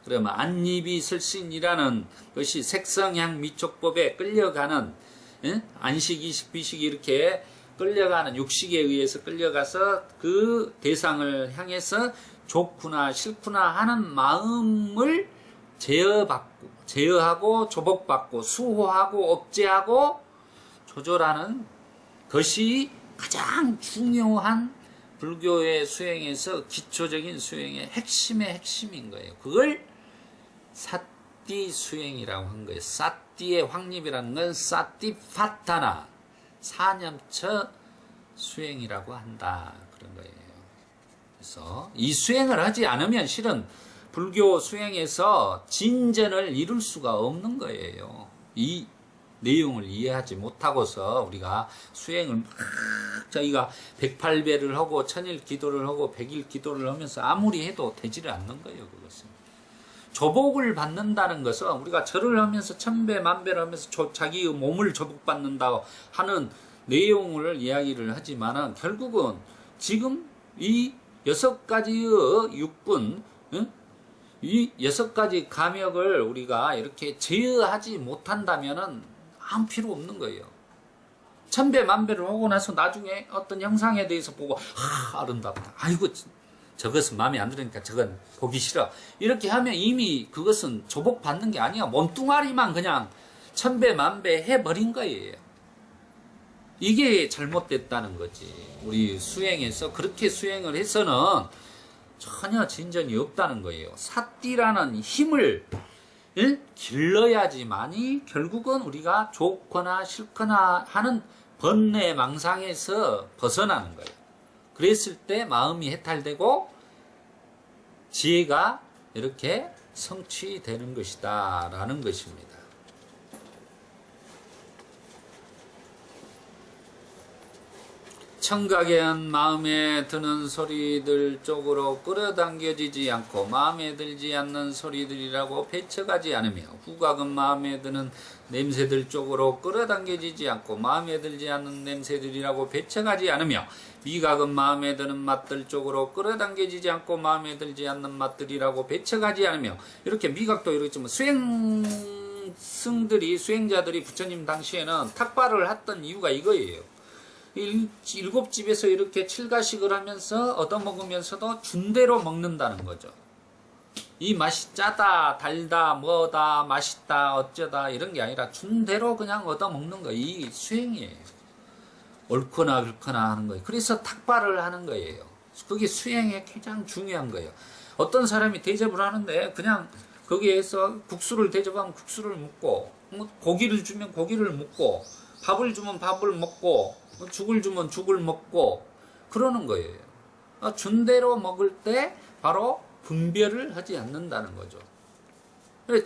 그러면 안니비 설신이라는 것이 색성향 미촉법에 끌려가는, 안식, 이식, 비식 이렇게 끌려가는 육식에 의해서 끌려가서 그 대상을 향해서 좋구나 싫구나 하는 마음을 제어하고 조복받고 수호하고 억제하고 조절하는 것이 가장 중요한 불교의 수행에서 기초적인 수행의 핵심의 핵심인 거예요. 그걸 사띠 수행이라고 한 거예요. 사띠의 확립이라는 건 사띠파타나, 사념처 수행이라고 한다. 그런 거예요. 그래서 이 수행을 하지 않으면 실은 불교 수행에서 진전을 이룰 수가 없는 거예요. 이 내용을 이해하지 못하고서 우리가 수행을 막 저희가 108배를 하고 1000일 기도를 하고 100일 기도를 하면서 아무리 해도 되지를 않는 거예요. 그것은 조복을 받는다는 것은 우리가 절을 하면서 1000배 만배를 하면서 자기의 몸을 조복받는다고 하는 내용을 이야기를 하지만은 결국은 지금 이 6가지의 육군, 이 6가지 감역을 우리가 이렇게 제어하지 못한다면은 아무 필요 없는 거예요. 1000배 만배를 하고 나서 나중에 어떤 형상에 대해서 보고 아름답다. 아이고 저것은 마음에 안 들으니까 저건 보기 싫어. 이렇게 하면 이미 그것은 조복받는 게 아니야. 몸뚱아리만 그냥 1000배 만배 해버린 거예요. 이게 잘못됐다는 거지. 우리 수행에서 그렇게 수행을 해서는 전혀 진전이 없다는 거예요. 사띠라는 힘을 길러야지만이 결국은 우리가 좋거나 싫거나 하는 번뇌 망상에서 벗어나는 거예요. 그랬을 때 마음이 해탈되고 지혜가 이렇게 성취되는 것이다 라는 것입니다. 청각에는 마음에 드는 소리들 쪽으로 끌어당겨지지 않고 마음에 들지 않는 소리들이라고 배척하지 않으며, 후각은 마음에 드는 냄새들 쪽으로 끌어당겨지지 않고 마음에 들지 않는 냄새들이라고 배척하지 않으며, 미각은 마음에 드는 맛들 쪽으로 끌어당겨지지 않고 마음에 들지 않는 맛들이라고 배척하지 않으며, 이렇게 미각도 이렇게 좀 수행자들이 부처님 당시에는 탁발을 했던 이유가 이거예요. 7집에서 이렇게 칠가식을 하면서 얻어먹으면서도 준대로 먹는다는 거죠. 이 맛이 짜다, 달다, 뭐다, 맛있다, 어쩌다 이런 게 아니라 준대로 그냥 얻어먹는 거. 이 수행이에요. 옳거나 그렇거나 하는 거예요. 그래서 탁발을 하는 거예요. 그게 수행의 가장 중요한 거예요. 어떤 사람이 대접을 하는데 그냥 거기에서 국수를 대접하면 국수를 먹고, 고기를 주면 고기를 먹고, 밥을 주면 밥을 먹고, 죽을 주면 죽을 먹고 그러는 거예요. 준대로 먹을 때 바로 분별을 하지 않는다는 거죠.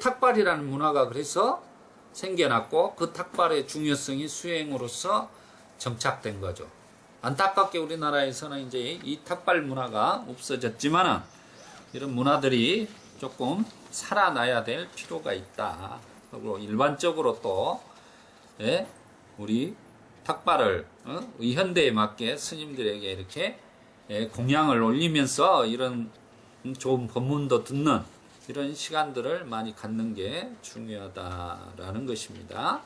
탁발이라는 문화가 그래서 생겨났고 그 탁발의 중요성이 수행으로서 정착된 거죠. 안타깝게 우리나라에서는 이제 이 탁발 문화가 없어졌지만은 이런 문화들이 조금 살아나야 될 필요가 있다. 그리고 일반적으로 또 우리 탁발을 이 현대에 맞게 스님들에게 이렇게 공양을 올리면서 이런 좋은 법문도 듣는 이런 시간들을 많이 갖는 게 중요하다라는 것입니다.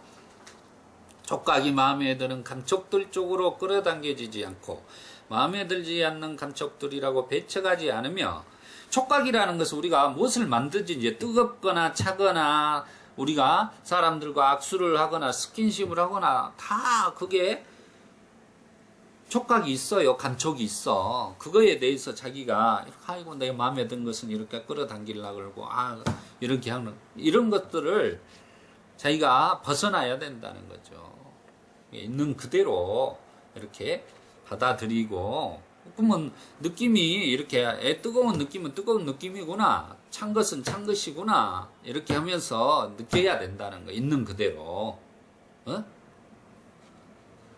촉각이 마음에 드는 감촉들 쪽으로 끌어당겨지지 않고 마음에 들지 않는 감촉들이라고 배척하지 않으며, 촉각이라는 것은 우리가 무엇을 만들지 이제 뜨겁거나 차거나 우리가 사람들과 악수를 하거나 스킨십을 하거나 다 그게 촉각이 있어요. 감촉이 있어. 그거에 대해서 자기가 아이고 내 마음에 든 것은 이렇게 끌어당기려고 그러고 이렇게 하는 이런 것들을 자기가 벗어나야 된다는 거죠. 있는 그대로 이렇게 받아들이고 그러면 느낌이 이렇게 뜨거운 느낌은 뜨거운 느낌이구나. 찬 것은 찬 것이구나. 이렇게 하면서 느껴야 된다는 거. 있는 그대로. 어?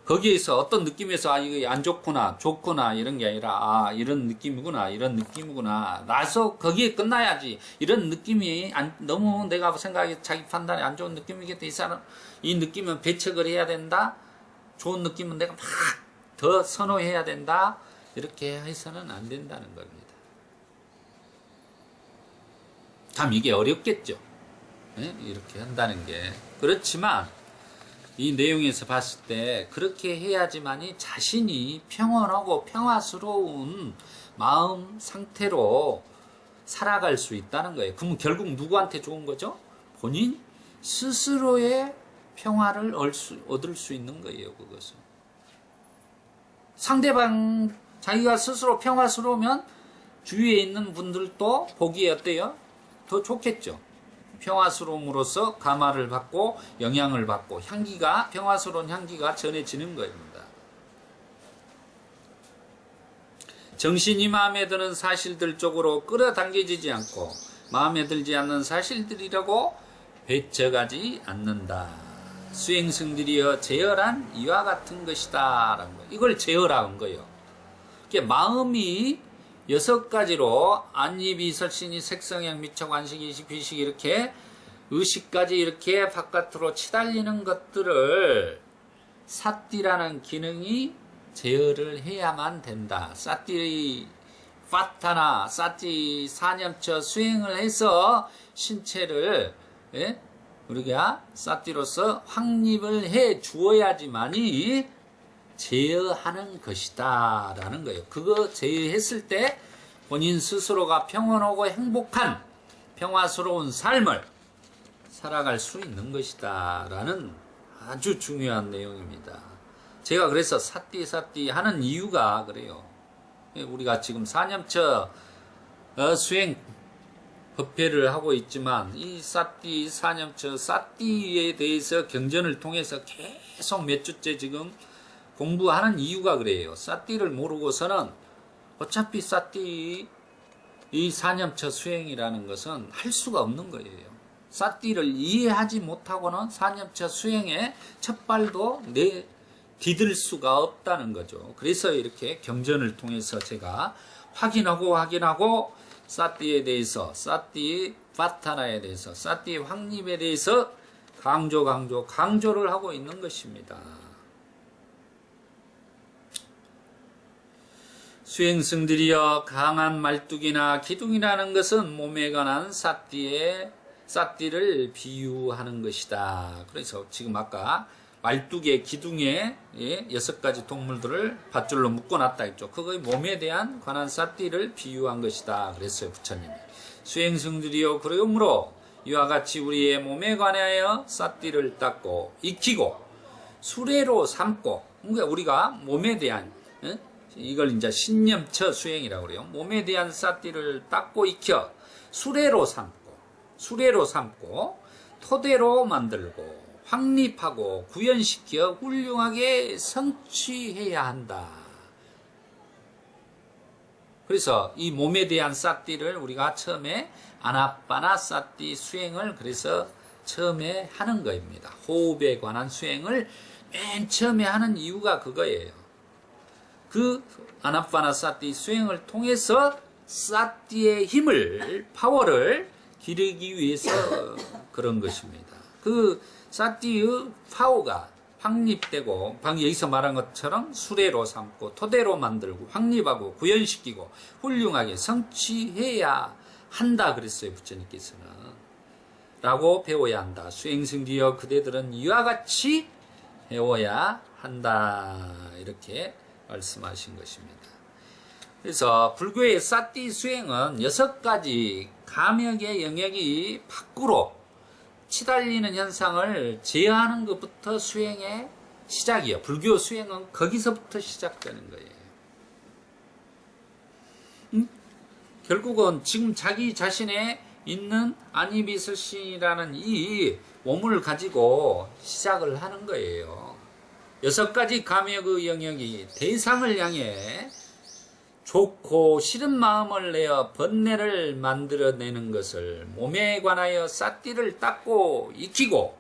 거기에서 어떤 느낌에서 이거 안 좋구나, 좋구나 이런 게 아니라 이런 느낌이구나, 이런 느낌이구나. 나서 거기에 끝나야지. 이런 느낌이 너무 내가 생각에 자기 판단에 안 좋은 느낌이겠다. 이 느낌은 배척을 해야 된다. 좋은 느낌은 내가 막 더 선호해야 된다. 이렇게 해서는 안 된다는 겁니다. 참 이게 어렵겠죠. 네? 이렇게 한다는 게. 그렇지만 이 내용에서 봤을 때 그렇게 해야지만이 자신이 평온하고 평화스러운 마음 상태로 살아갈 수 있다는 거예요. 그럼 결국 누구한테 좋은 거죠? 본인 스스로의 평화를 얻을 수 있는 거예요. 그것은. 상대방 자기가 스스로 평화스러우면 주위에 있는 분들도 보기에 어때요? 더 좋겠죠. 평화스러움으로써 감화를 받고 영향을 받고 평화스러운 향기가 전해지는 겁니다. 정신이 마음에 드는 사실들 쪽으로 끌어당겨지지 않고 마음에 들지 않는 사실들이라고 배척하지 않는다. 수행승들이여 제어란 이와 같은 것이다. 라는 거. 이걸 제어라는 거예요. 마음이 6가지로 안입이 설신이 색성향 미척 완식 이식 비식 이렇게 의식까지 이렇게 바깥으로 치달리는 것들을 사띠라는 기능이 제어를 해야만 된다. 사띠 파타나 사띠 사념처 수행을 해서 신체를 우리가 사띠로서 확립을 해 주어야지만이 제어하는 것이다 라는 거예요. 그거 제어했을 때 본인 스스로가 평온하고 행복한 평화스러운 삶을 살아갈 수 있는 것이다 라는 아주 중요한 내용입니다. 제가 그래서 사띠 하는 이유가 그래요. 우리가 지금 사념처 수행 법회를 하고 있지만 이 사띠 사념처 사띠에 대해서 경전을 통해서 계속 몇 주째 지금 공부하는 이유가 그래요. 사띠를 모르고서는 어차피 사띠 이 사념처 수행이라는 것은 할 수가 없는 거예요. 사띠를 이해하지 못하고는 사념처 수행에 첫 발도 디딜 수가 없다는 거죠. 그래서 이렇게 경전을 통해서 제가 확인하고 사띠에 대해서 사띠 파타나에 대해서 사띠의 확립에 대해서 강조를 하고 있는 것입니다. 수행승들이여 강한 말뚝이나 기둥이라는 것은 몸에 관한 사띠를 비유하는 것이다. 그래서 지금 아까 말뚝에 기둥에 6가지 동물들을 밧줄로 묶어놨다 했죠. 그거 몸에 관한 사띠를 비유한 것이다. 그랬어요. 부처님이. 수행승들이여 그러므로 이와 같이 우리의 몸에 관하여 사띠를 닦고 익히고 수레로 삼고 그러니까 우리가 몸에 대한 이걸 이제 신념처 수행이라고 그래요. 몸에 대한 사띠를 닦고 익혀 수레로 삼고 토대로 만들고 확립하고 구현시켜 훌륭하게 성취해야 한다. 그래서 이 몸에 대한 사띠를 우리가 처음에 아나빠나 사띠 수행을 그래서 처음에 하는 것입니다. 호흡에 관한 수행을 맨 처음에 하는 이유가 그거예요. 그 아나빠나 사띠 수행을 통해서 사띠의 힘을 파워를 기르기 위해서 그런 것입니다. 그 사띠의 파워가 확립되고 여기서 말한 것처럼 수레로 삼고 토대로 만들고 확립하고 구현시키고 훌륭하게 성취해야 한다 그랬어요. 부처님께서는. 라고 배워야 한다. 수행승지여 그대들은 이와 같이 배워야 한다. 이렇게 말씀하신 것입니다. 그래서 불교의 사띠 수행은 6가지 감역의 영역이 밖으로 치달리는 현상을 제어하는 것부터 수행의 시작이에요. 불교 수행은 거기서부터 시작되는 거예요. 결국은 지금 자기 자신에 있는 안이비설신이라는 이 몸을 가지고 시작을 하는 거예요. 6가지 감역의 영역이 대상을 향해 좋고 싫은 마음을 내어 번뇌를 만들어내는 것을 몸에 관하여 삿띠를 닦고 익히고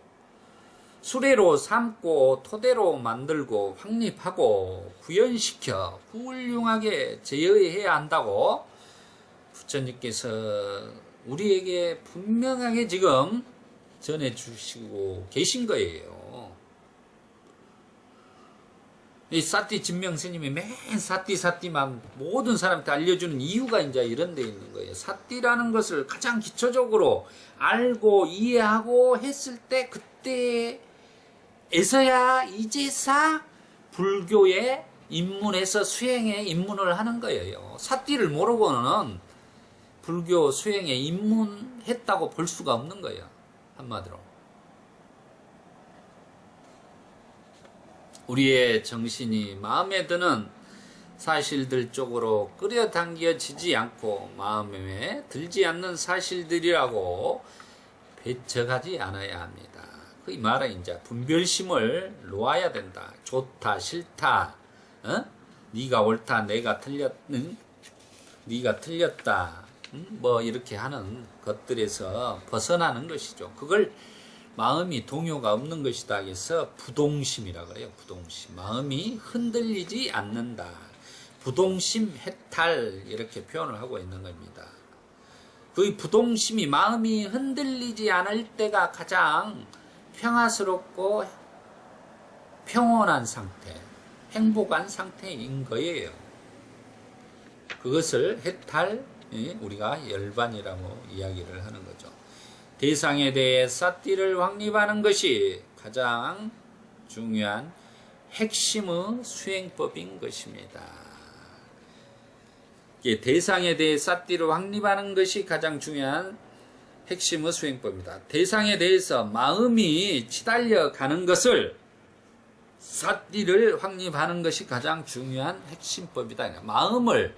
수레로 삼고 토대로 만들고 확립하고 구현시켜 훌륭하게 제어해야 한다고 부처님께서 우리에게 분명하게 지금 전해주시고 계신 거예요. 이 사띠 진명 스님이 맨 사띠만 모든 사람한테 알려주는 이유가 이제 이런 데 있는 거예요. 사띠라는 것을 가장 기초적으로 알고 이해하고 했을 때 그때에서야 이제사 불교에 입문해서 수행에 입문을 하는 거예요. 사띠를 모르고는 불교 수행에 입문했다고 볼 수가 없는 거예요. 한마디로. 우리의 정신이 마음에 드는 사실들 쪽으로 끌어당겨지지 않고 마음에 들지 않는 사실들이라고 배척하지 않아야 합니다. 그 말은 이제 분별심을 놓아야 된다. 좋다, 싫다, 네가 옳다, 내가 네가 틀렸다, 뭐 이렇게 하는 것들에서 벗어나는 것이죠. 그걸 마음이 동요가 없는 것이다 해서 부동심이라 그래요. 부동심. 마음이 흔들리지 않는다. 부동심 해탈 이렇게 표현을 하고 있는 겁니다. 그 부동심이 마음이 흔들리지 않을 때가 가장 평화스럽고 평온한 상태, 행복한 상태인 거예요. 그것을 해탈, 우리가 열반이라고 이야기를 하는 거죠. 대상에 대해 삿띠를 확립하는 것이 가장 중요한 핵심의 수행법인 것입니다. 대상에 대해 삿띠를 확립하는 것이 가장 중요한 핵심의 수행법입니다. 대상에 대해서 마음이 치달려 가는 것을 삿띠를 확립하는 것이 가장 중요한 핵심법이다. 마음을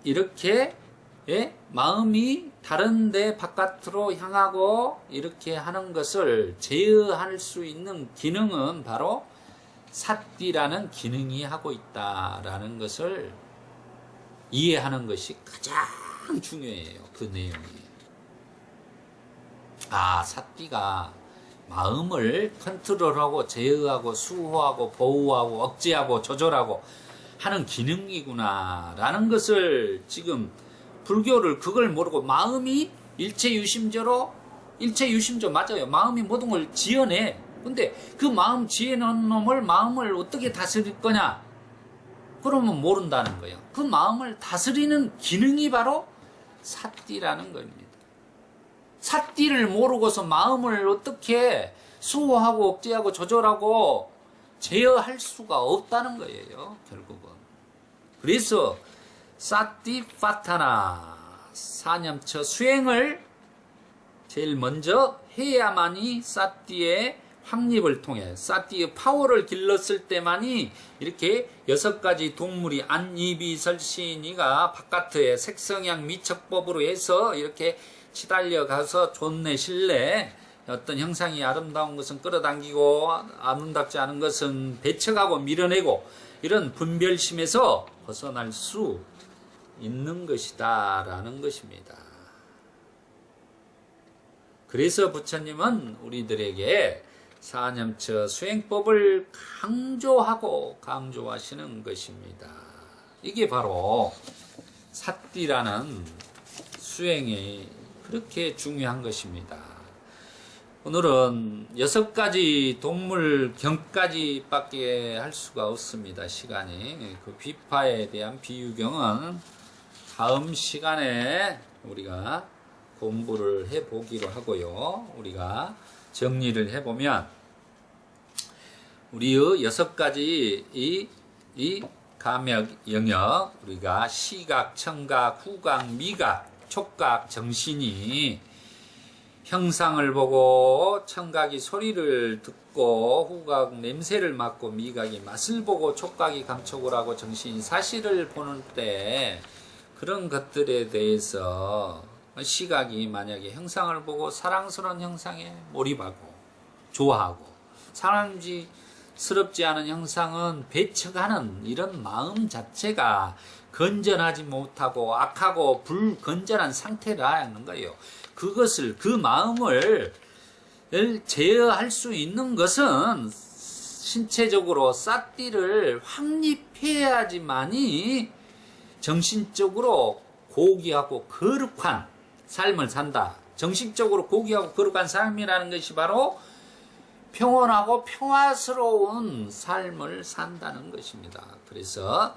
이렇게 마음이 다른데 바깥으로 향하고 이렇게 하는 것을 제어할 수 있는 기능은 바로 삿띠라는 기능이 하고 있다라는 것을 이해하는 것이 가장 중요해요. 그 내용이. 삿띠가 마음을 컨트롤하고 제어하고 수호하고 보호하고 억제하고 조절하고 하는 기능이구나 라는 것을 지금 불교를 그걸 모르고 마음이 일체유심조로 일체유심조 맞아요. 마음이 모든 걸 지어내. 근데 그 마음 지어놓은 놈을 마음을 어떻게 다스릴 거냐? 그러면 모른다는 거예요. 그 마음을 다스리는 기능이 바로 삿띠라는 겁니다. 삿띠를 모르고서 마음을 어떻게 수호하고 억제하고 조절하고 제어할 수가 없다는 거예요. 결국은. 그래서 사띠파타나 사념처 수행을 제일 먼저 해야만이 사띠의 확립을 통해 사띠의 파워를 길렀을 때만이 이렇게 6가지 동물이 안이비설신이가 바깥에 색성향 미척법으로 해서 이렇게 치달려 가서 좋네 실내 어떤 형상이 아름다운 것은 끌어당기고 아름답지 않은 것은 배척하고 밀어내고 이런 분별심에서 벗어날 수 있는 것이다 라는 것입니다. 그래서 부처님은 우리들에게 사념처 수행법을 강조하시는 것입니다. 이게 바로 삿띠라는 수행이 그렇게 중요한 것입니다. 오늘은 6가지 동물 경까지 밖에 할 수가 없습니다. 시간이. 그 비파에 대한 비유경은 다음 시간에 우리가 공부를 해보기로 하고요. 우리가 정리를 해보면 우리의 6가지 이 감역 영역 우리가 시각, 청각, 후각, 미각, 촉각, 정신이 형상을 보고 청각이 소리를 듣고 후각 냄새를 맡고 미각이 맛을 보고 촉각이 감촉을 하고 정신이 사실을 보는 때 그런 것들에 대해서 시각이 만약에 형상을 보고 사랑스러운 형상에 몰입하고 좋아하고 사랑스럽지 않은 형상은 배척하는 이런 마음 자체가 건전하지 못하고 악하고 불건전한 상태라는 거예요. 그것을, 그 마음을 제어할 수 있는 것은 신체적으로 삿띠를 확립해야지만이 정신적으로 고귀하고 거룩한 삶을 산다. 정신적으로 고귀하고 거룩한 삶이라는 것이 바로 평온하고 평화스러운 삶을 산다는 것입니다. 그래서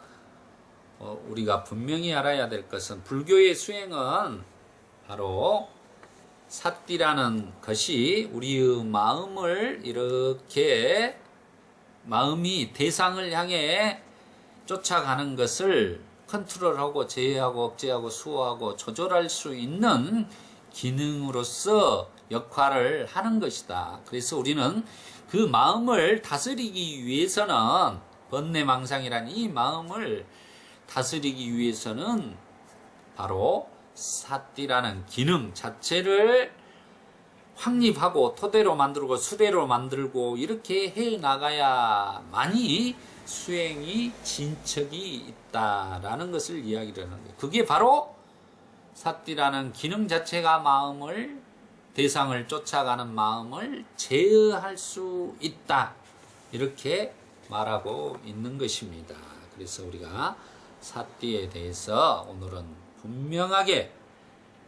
우리가 분명히 알아야 될 것은 불교의 수행은 바로 삿띠라는 것이 우리의 마음을 이렇게 마음이 대상을 향해 쫓아가는 것을 컨트롤하고 제어하고 억제하고 수호하고 조절할 수 있는 기능으로서 역할을 하는 것이다. 그래서 우리는 그 마음을 다스리기 위해서는 번뇌망상이라는 이 마음을 다스리기 위해서는 바로 삿띠라는 기능 자체를 확립하고 토대로 만들고 수레로 만들고 이렇게 해 나가야만이 수행이 진척이 있다라는 것을 이야기를 하는 거예요. 그게 바로 삿띠라는 기능 자체가 마음을 대상을 쫓아가는 마음을 제어할 수 있다. 이렇게 말하고 있는 것입니다. 그래서 우리가 삿띠에 대해서 오늘은 분명하게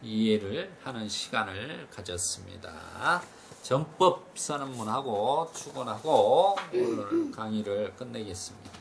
이해를 하는 시간을 가졌습니다. 전법 선언문하고 축원하고 오늘 강의를 끝내겠습니다.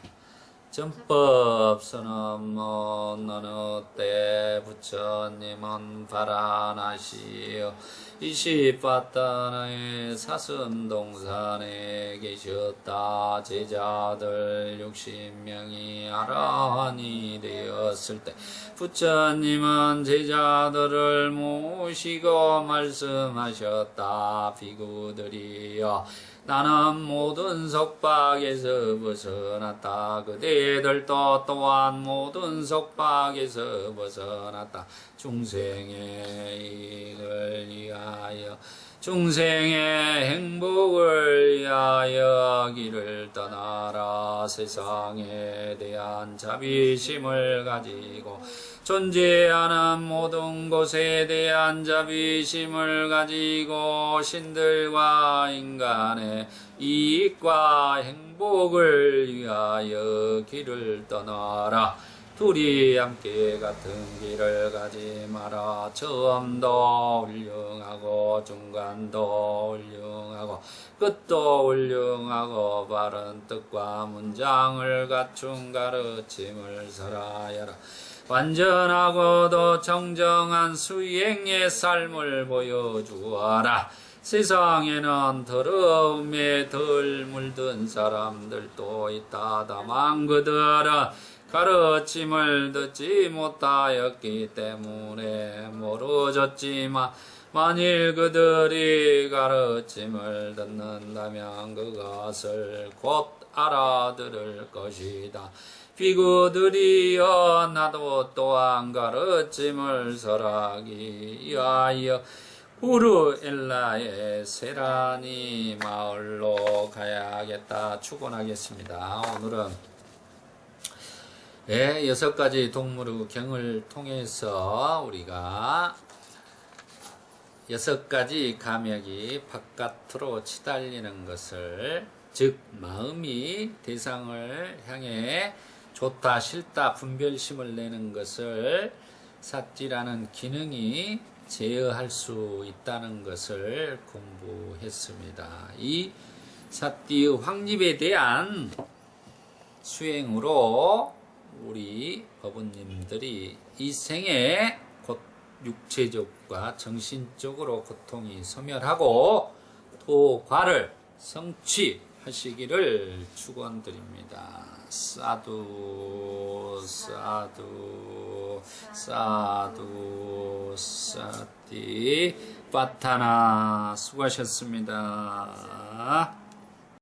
전법 선언문 어느 때 부처님은 바라나시어 이시바타나의 사슴동산에 계셨다. 제자들 60명이 아라한이 되었을 때 부처님은 제자들을 모시고 말씀하셨다. 비구들이여, 나는 모든 속박에서 벗어났다. 그대들도 또한 모든 속박에서 벗어났다. 중생의 이익을 위하여, 중생의 행복을 위하여 길을 떠나라. 세상에 대한 자비심을 가지고 존재하는 모든 것에 대한 자비심을 가지고 신들과 인간의 이익과 행복을 위하여 길을 떠나라. 둘이 함께 같은 길을 가지 마라. 처음도 훌륭하고 중간도 훌륭하고 끝도 훌륭하고 바른 뜻과 문장을 갖춘 가르침을 설하여라. 완전하고도 정정한 수행의 삶을 보여주어라. 세상에는 더러움에 덜 물든 사람들도 있다. 다만 그들은 가르침을 듣지 못하였기 때문에 모르졌지만 만일 그들이 가르침을 듣는다면 그것을 곧 알아들을 것이다. 비구들이여, 나도 또한 가르침을 설하기 위하여 우르엘라의 세라니 마을로 가야겠다. 축원하겠습니다. 오늘은 6가지 동무르 경을 통해서 우리가 6가지 감역이 바깥으로 치달리는 것을, 즉 마음이 대상을 향해 좋다 싫다 분별심을 내는 것을 삿띠라는 기능이 제어할 수 있다는 것을 공부했습니다. 이 삿띠의 확립에 대한 수행으로 우리 법원님들이 이 생에 곧 육체적과 정신적으로 고통이 소멸하고 도과를 성취하시기를 축원드립니다. 사두 사두 사두 사띠 빠타나. 수고하셨습니다.